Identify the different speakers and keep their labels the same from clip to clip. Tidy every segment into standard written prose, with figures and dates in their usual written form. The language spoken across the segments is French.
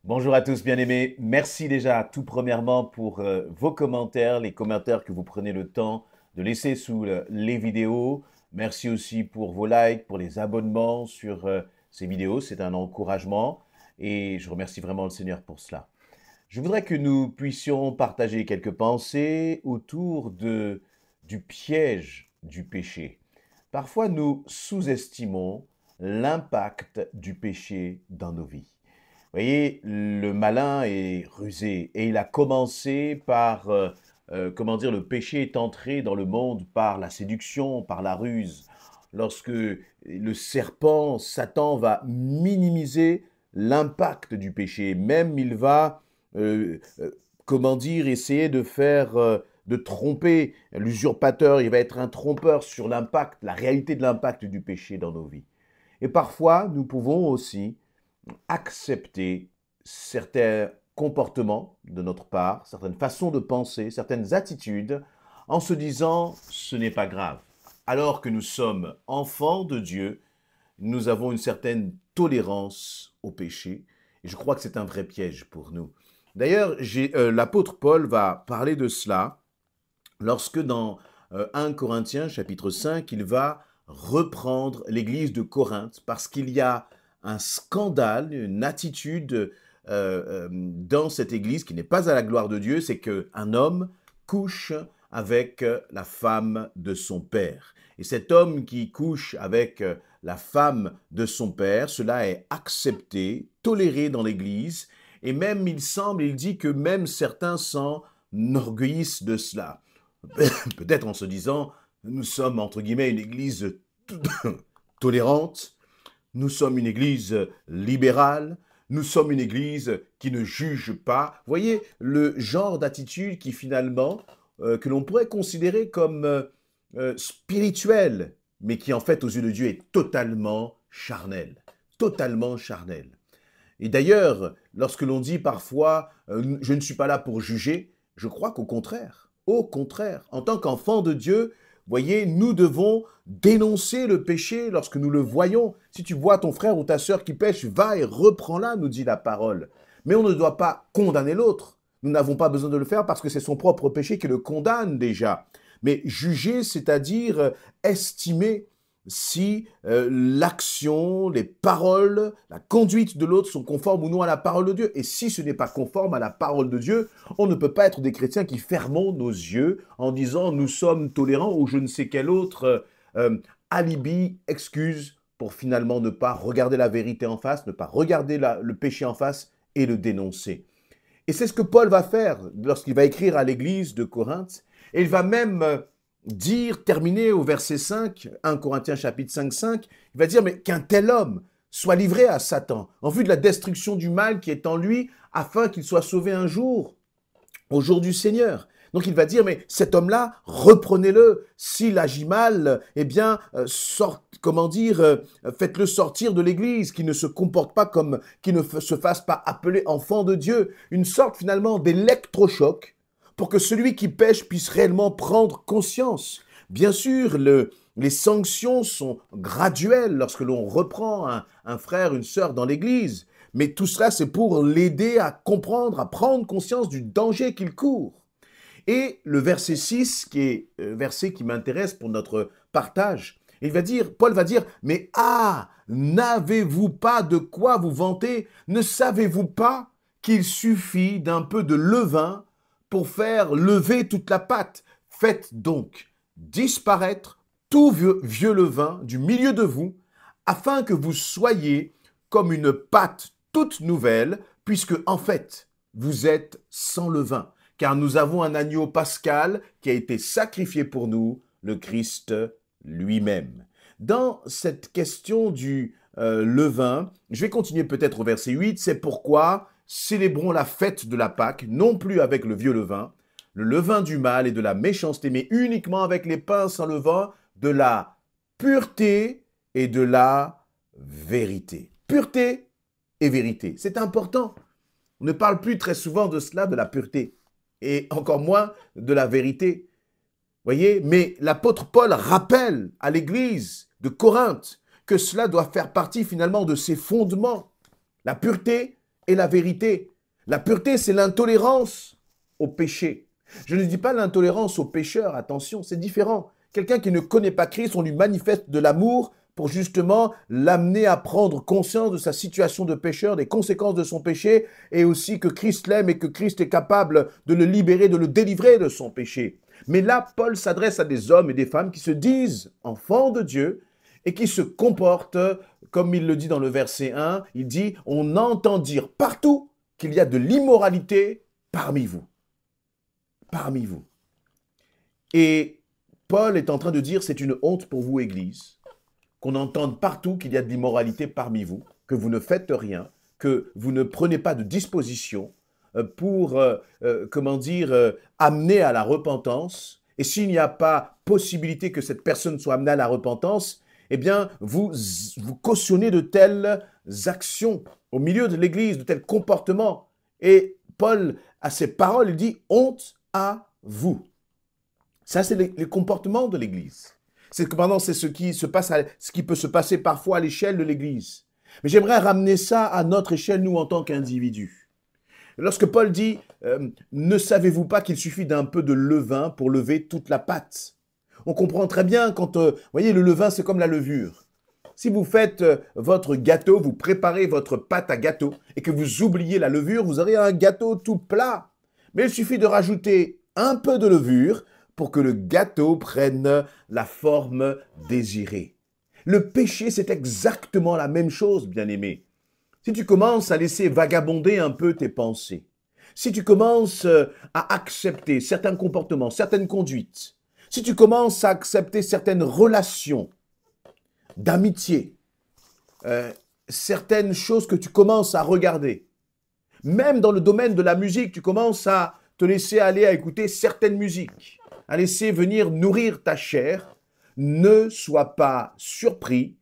Speaker 1: Bonjour à tous, bien-aimés. Merci déjà tout premièrement pour vos commentaires, les commentaires que vous prenez le temps de laisser sous les vidéos. Merci aussi pour vos likes, pour les abonnements sur ces vidéos. C'est un encouragement et je remercie vraiment le Seigneur pour cela. Je voudrais que nous puissions partager quelques pensées autour du piège du péché. Parfois, nous sous-estimons l'impact du péché dans nos vies. Vous voyez, le malin est rusé et il a commencé par, comment dire, le péché est entré dans le monde par la séduction, par la ruse. Lorsque le serpent, Satan, va minimiser l'impact du péché, même il va, comment dire, essayer de faire, de tromper l'usurpateur, il va être un trompeur sur l'impact, la réalité de l'impact du péché dans nos vies. Et parfois, nous pouvons aussi accepter certains comportements de notre part, certaines façons de penser, certaines attitudes, en se disant ce n'est pas grave. Alors que nous sommes enfants de Dieu, nous avons une certaine tolérance au péché, et je crois que c'est un vrai piège pour nous. D'ailleurs, l'apôtre Paul va parler de cela lorsque dans 1 Corinthiens chapitre 5, il va reprendre l'église de Corinthe parce qu'il y a un scandale, une attitude dans cette église qui n'est pas à la gloire de Dieu, c'est qu'un homme couche avec la femme de son père. Et cet homme qui couche avec la femme de son père, cela est accepté, toléré dans l'église, et même il dit que même certains s'enorgueillissent de cela. Peut-être en se disant, nous sommes entre guillemets une église tolérante, nous sommes une église libérale, nous sommes une église qui ne juge pas. Vous voyez, le genre d'attitude qui finalement, que l'on pourrait considérer comme spirituelle, mais qui en fait aux yeux de Dieu est totalement charnelle. Totalement charnelle. Et d'ailleurs, lorsque l'on dit parfois je ne suis pas là pour juger, je crois au contraire, en tant qu'enfant de Dieu, voyez, nous devons dénoncer le péché lorsque nous le voyons. Si tu vois ton frère ou ta sœur qui pêche, va et reprends-la, nous dit la parole. Mais on ne doit pas condamner l'autre. Nous n'avons pas besoin de le faire parce que c'est son propre péché qui le condamne déjà. Mais juger, c'est-à-dire estimer si l'action, les paroles, la conduite de l'autre sont conformes ou non à la parole de Dieu. Et si ce n'est pas conforme à la parole de Dieu, on ne peut pas être des chrétiens qui fermons nos yeux en disant nous sommes tolérants ou je ne sais quel autre alibi, excuse pour finalement ne pas regarder la vérité en face, ne pas regarder le péché en face et le dénoncer. Et c'est ce que Paul va faire lorsqu'il va écrire à l'église de Corinthe. Et il va même dire, terminer au verset 5, 1 Corinthiens chapitre 5, 5, il va dire, mais qu'un tel homme soit livré à Satan, en vue de la destruction du mal qui est en lui, afin qu'il soit sauvé un jour, au jour du Seigneur. Donc il va dire, mais cet homme-là, reprenez-le. S'il agit mal, eh bien, faites-le sortir de l'Église, qu'il ne se comporte pas comme, qu'il ne se fasse pas appeler enfant de Dieu. Une sorte finalement d'électrochoc pour que celui qui pêche puisse réellement prendre conscience. Bien sûr, les sanctions sont graduelles lorsque l'on reprend un frère, une sœur dans l'Église. Mais tout cela, c'est pour l'aider à comprendre, à prendre conscience du danger qu'il court. Et le verset 6, qui est verset qui m'intéresse pour notre partage, Paul va dire, mais n'avez-vous pas de quoi vous vanter? Ne savez-vous pas qu'il suffit d'un peu de levain pour faire lever toute la pâte? Faites donc disparaître tout vieux levain du milieu de vous, afin que vous soyez comme une pâte toute nouvelle, puisque en fait, vous êtes sans levain. Car nous avons un agneau pascal qui a été sacrifié pour nous, le Christ lui-même. Dans cette question du levain, je vais continuer peut-être au verset 8, c'est pourquoi célébrons la fête de la Pâque, non plus avec le vieux levain, le levain du mal et de la méchanceté, mais uniquement avec les pains sans levain, de la pureté et de la vérité. Pureté et vérité, c'est important. On ne parle plus très souvent de cela, de la pureté, et encore moins de la vérité. Voyez, mais l'apôtre Paul rappelle à l'église de Corinthe que cela doit faire partie finalement de ses fondements, la pureté et la vérité. La pureté, c'est l'intolérance au péché. Je ne dis pas l'intolérance aux pécheurs, attention, c'est différent. Quelqu'un qui ne connaît pas Christ, on lui manifeste de l'amour pour justement l'amener à prendre conscience de sa situation de pécheur, des conséquences de son péché, et aussi que Christ l'aime et que Christ est capable de le libérer, de le délivrer de son péché. Mais là, Paul s'adresse à des hommes et des femmes qui se disent enfants de Dieu et qui se comportent, comme il le dit dans le verset 1, il dit « On entend dire partout qu'il y a de l'immoralité parmi vous. » Parmi vous. Et Paul est en train de dire, c'est une honte pour vous, Église, qu'on entende partout qu'il y a de l'immoralité parmi vous, que vous ne faites rien, que vous ne prenez pas de disposition pour, amener à la repentance. Et s'il n'y a pas possibilité que cette personne soit amenée à la repentance, eh bien, vous cautionnez de telles actions au milieu de l'Église, de tels comportements. Et Paul, à ses paroles, il dit, honte à vous. Ça, c'est les comportements de l'Église. C'est ce qui peut se passer parfois à l'échelle de l'Église. Mais j'aimerais ramener ça à notre échelle, nous, en tant qu'individus. Lorsque Paul dit « Ne savez-vous pas qu'il suffit d'un peu de levain pour lever toute la pâte ?» On comprend très bien quand, vous voyez, le levain, c'est comme la levure. Si vous faites votre gâteau, vous préparez votre pâte à gâteau et que vous oubliez la levure, vous aurez un gâteau tout plat. Mais il suffit de rajouter un peu de levure pour que le gâteau prenne la forme désirée. Le péché, c'est exactement la même chose, bien-aimé. Si tu commences à laisser vagabonder un peu tes pensées, si tu commences à accepter certains comportements, certaines conduites, si tu commences à accepter certaines relations d'amitié, certaines choses que tu commences à regarder, même dans le domaine de la musique, tu commences à te laisser aller à écouter certaines musiques, à laisser venir nourrir ta chair, ne sois pas surpris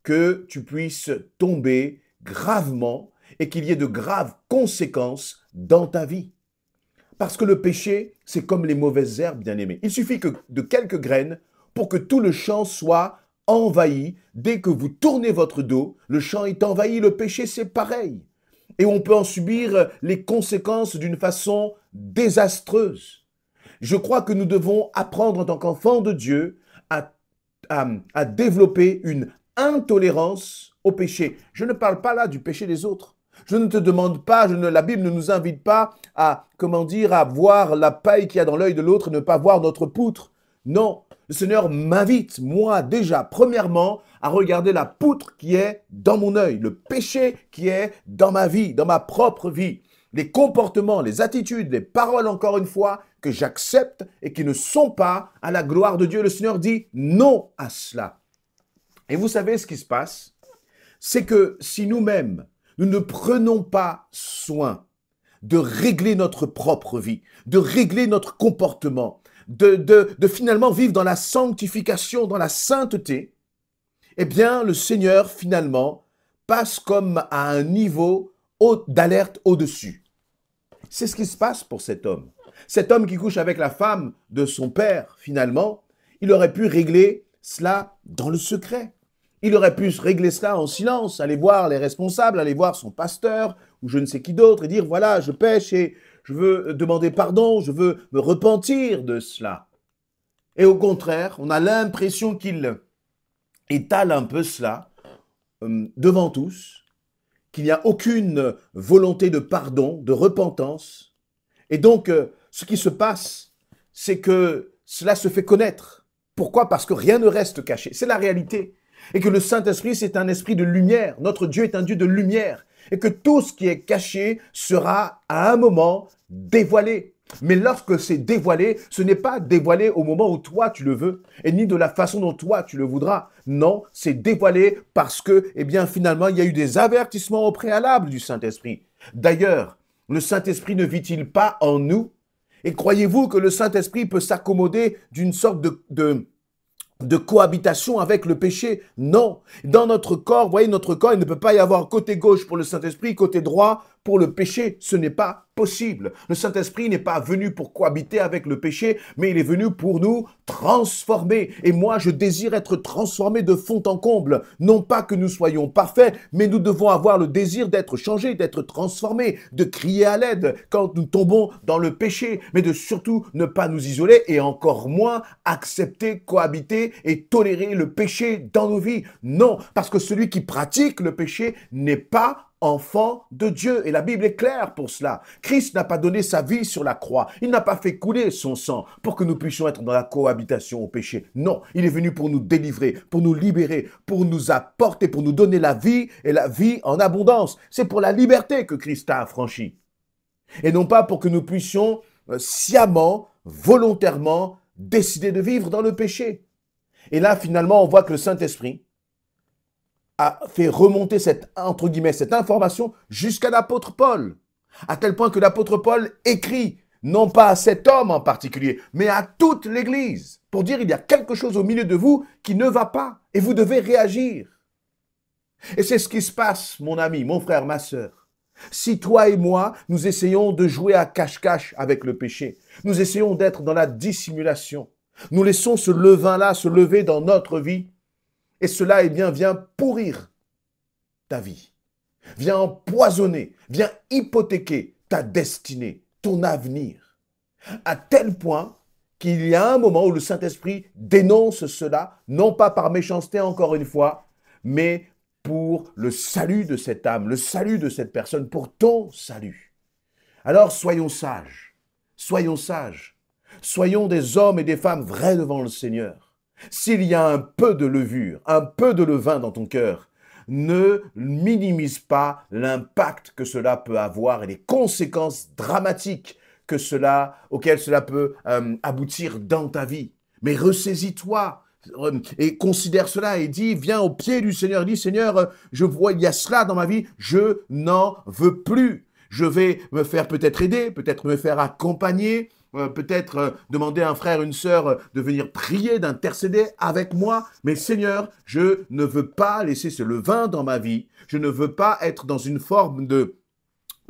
Speaker 1: que tu puisses tomber gravement et qu'il y ait de graves conséquences dans ta vie. Parce que le péché, c'est comme les mauvaises herbes, bien-aimés. Il suffit de quelques graines pour que tout le champ soit envahi. Dès que vous tournez votre dos, le champ est envahi. Le péché, c'est pareil. Et on peut en subir les conséquences d'une façon désastreuse. Je crois que nous devons apprendre en tant qu'enfants de Dieu à développer une intolérance au péché. Je ne parle pas là du péché des autres. Je ne te demande pas, la Bible ne nous invite pas à voir la paille qu'il y a dans l'œil de l'autre et ne pas voir notre poutre. Non, le Seigneur m'invite, moi déjà, premièrement, à regarder la poutre qui est dans mon œil, le péché qui est dans ma vie, dans ma propre vie, les comportements, les attitudes, les paroles, encore une fois, que j'accepte et qui ne sont pas à la gloire de Dieu. Le Seigneur dit non à cela. Et vous savez ce qui se passe? C'est que si nous-mêmes, nous ne prenons pas soin de régler notre propre vie, de régler notre comportement, de finalement vivre dans la sanctification, dans la sainteté, eh bien, le Seigneur, finalement, passe comme à un niveau d'alerte au-dessus. C'est ce qui se passe pour cet homme. Cet homme qui couche avec la femme de son père, finalement, il aurait pu régler cela dans le secret. Il aurait pu régler cela en silence, aller voir les responsables, aller voir son pasteur ou je ne sais qui d'autre et dire « Voilà, je pêche et je veux demander pardon, je veux me repentir de cela. » Et au contraire, on a l'impression qu'il étale un peu cela devant tous, qu'il n'y a aucune volonté de pardon, de repentance. Et donc, ce qui se passe, c'est que cela se fait connaître. Pourquoi? Parce que rien ne reste caché. C'est la réalité. Et que le Saint-Esprit, c'est un esprit de lumière. Notre Dieu est un Dieu de lumière. Et que tout ce qui est caché sera à un moment dévoilé. Mais lorsque c'est dévoilé, ce n'est pas dévoilé au moment où toi tu le veux, et ni de la façon dont toi tu le voudras. Non, c'est dévoilé parce que, eh bien, finalement, il y a eu des avertissements au préalable du Saint-Esprit. D'ailleurs, le Saint-Esprit ne vit-il pas en nous? Et croyez-vous que le Saint-Esprit peut s'accommoder d'une sorte de cohabitation avec le péché? Non. Dans notre corps, vous voyez, notre corps, il ne peut pas y avoir côté gauche pour le Saint-Esprit, côté droit pour le péché, ce n'est pas possible. Le Saint-Esprit n'est pas venu pour cohabiter avec le péché, mais il est venu pour nous transformer. Et moi, je désire être transformé de fond en comble. Non pas que nous soyons parfaits, mais nous devons avoir le désir d'être changés, d'être transformés, de crier à l'aide quand nous tombons dans le péché, mais de surtout ne pas nous isoler et encore moins accepter, cohabiter et tolérer le péché dans nos vies. Non, parce que celui qui pratique le péché n'est pas enfant de Dieu. Et la Bible est claire pour cela. Christ n'a pas donné sa vie sur la croix. Il n'a pas fait couler son sang pour que nous puissions être dans la cohabitation au péché. Non, il est venu pour nous délivrer, pour nous libérer, pour nous apporter, pour nous donner la vie et la vie en abondance. C'est pour la liberté que Christ a affranchi. Et non pas pour que nous puissions sciemment, volontairement, décider de vivre dans le péché. Et là, finalement, on voit que le Saint-Esprit a fait remonter cette, entre guillemets, cette information jusqu'à l'apôtre Paul. À tel point que l'apôtre Paul écrit, non pas à cet homme en particulier, mais à toute l'Église, pour dire il y a quelque chose au milieu de vous qui ne va pas et vous devez réagir. Et c'est ce qui se passe, mon ami, mon frère, ma sœur. Si toi et moi, nous essayons de jouer à cache-cache avec le péché, nous essayons d'être dans la dissimulation, nous laissons ce levain-là se lever dans notre vie, et cela, eh bien, vient pourrir ta vie, vient empoisonner, vient hypothéquer ta destinée, ton avenir, à tel point qu'il y a un moment où le Saint-Esprit dénonce cela, non pas par méchanceté encore une fois, mais pour le salut de cette âme, le salut de cette personne, pour ton salut. Alors soyons sages, soyons sages, soyons des hommes et des femmes vrais devant le Seigneur. S'il y a un peu de levure, un peu de levain dans ton cœur, ne minimise pas l'impact que cela peut avoir et les conséquences dramatiques auxquelles cela peut aboutir dans ta vie. Mais ressaisis-toi et considère cela et dis, viens au pied du Seigneur, dis, Seigneur, je vois, il y a cela dans ma vie, je n'en veux plus. Je vais me faire peut-être aider, peut-être me faire accompagner, peut-être demander à un frère, une sœur de venir prier, d'intercéder avec moi. Mais Seigneur, je ne veux pas laisser ce levain dans ma vie. Je ne veux pas être dans une forme de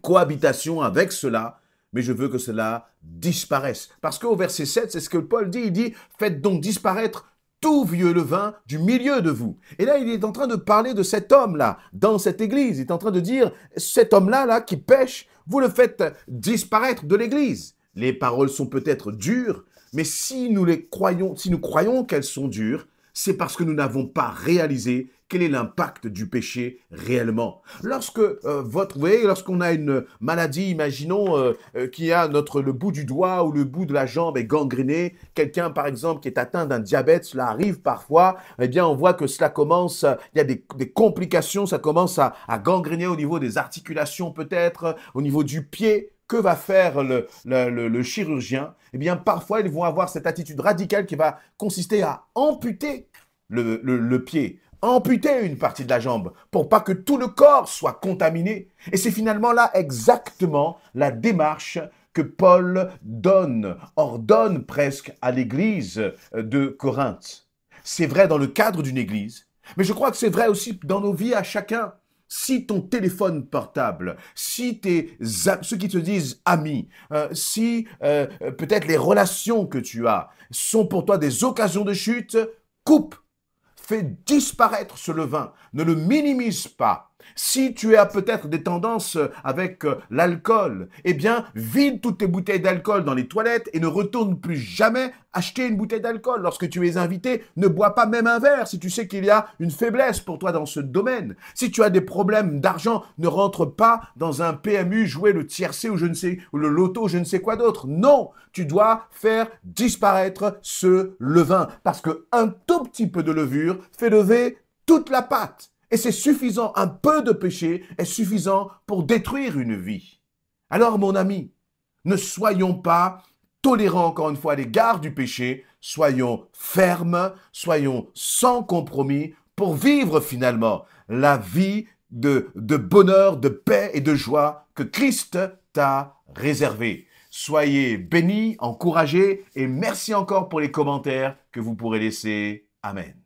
Speaker 1: cohabitation avec cela, mais je veux que cela disparaisse. Parce qu'au verset 7, c'est ce que Paul dit, il dit, faites donc disparaître tout vieux levain du milieu de vous. Et là, il est en train de parler de cet homme-là, dans cette église. Il est en train de dire, cet homme-là, qui pêche, vous le faites disparaître de l'église. Les paroles sont peut-être dures, mais si nous croyons qu'elles sont dures, c'est parce que nous n'avons pas réalisé quel est l'impact du péché réellement. Vous voyez, lorsqu'on a une maladie, imaginons qui a le bout du doigt ou le bout de la jambe est gangréné, quelqu'un par exemple qui est atteint d'un diabète, cela arrive parfois, eh bien on voit que cela commence, il y a des complications, ça commence à gangréner au niveau des articulations peut-être, au niveau du pied. Que va faire le chirurgien? Eh bien, parfois, ils vont avoir cette attitude radicale qui va consister à amputer le pied, amputer une partie de la jambe pour pas que tout le corps soit contaminé. Et c'est finalement là exactement la démarche que Paul ordonne presque à l'église de Corinthe. C'est vrai dans le cadre d'une église, mais je crois que c'est vrai aussi dans nos vies à chacun. Si ton téléphone portable, si ceux qui te disent amis, si peut-être les relations que tu as sont pour toi des occasions de chute, coupe, fais disparaître ce levain, ne le minimise pas. Si tu as peut-être des tendances avec l'alcool, eh bien, vide toutes tes bouteilles d'alcool dans les toilettes et ne retourne plus jamais acheter une bouteille d'alcool. Lorsque tu es invité, ne bois pas même un verre si tu sais qu'il y a une faiblesse pour toi dans ce domaine. Si tu as des problèmes d'argent, ne rentre pas dans un PMU jouer le tiercé ou le loto, je ne sais quoi d'autre. Non, tu dois faire disparaître ce levain parce qu'un tout petit peu de levure fait lever toute la pâte. Et c'est suffisant, un peu de péché est suffisant pour détruire une vie. Alors mon ami, ne soyons pas tolérants encore une fois à l'égard du péché, soyons fermes, soyons sans compromis pour vivre finalement la vie de bonheur, de paix et de joie que Christ t'a réservée. Soyez bénis, encouragés et merci encore pour les commentaires que vous pourrez laisser. Amen.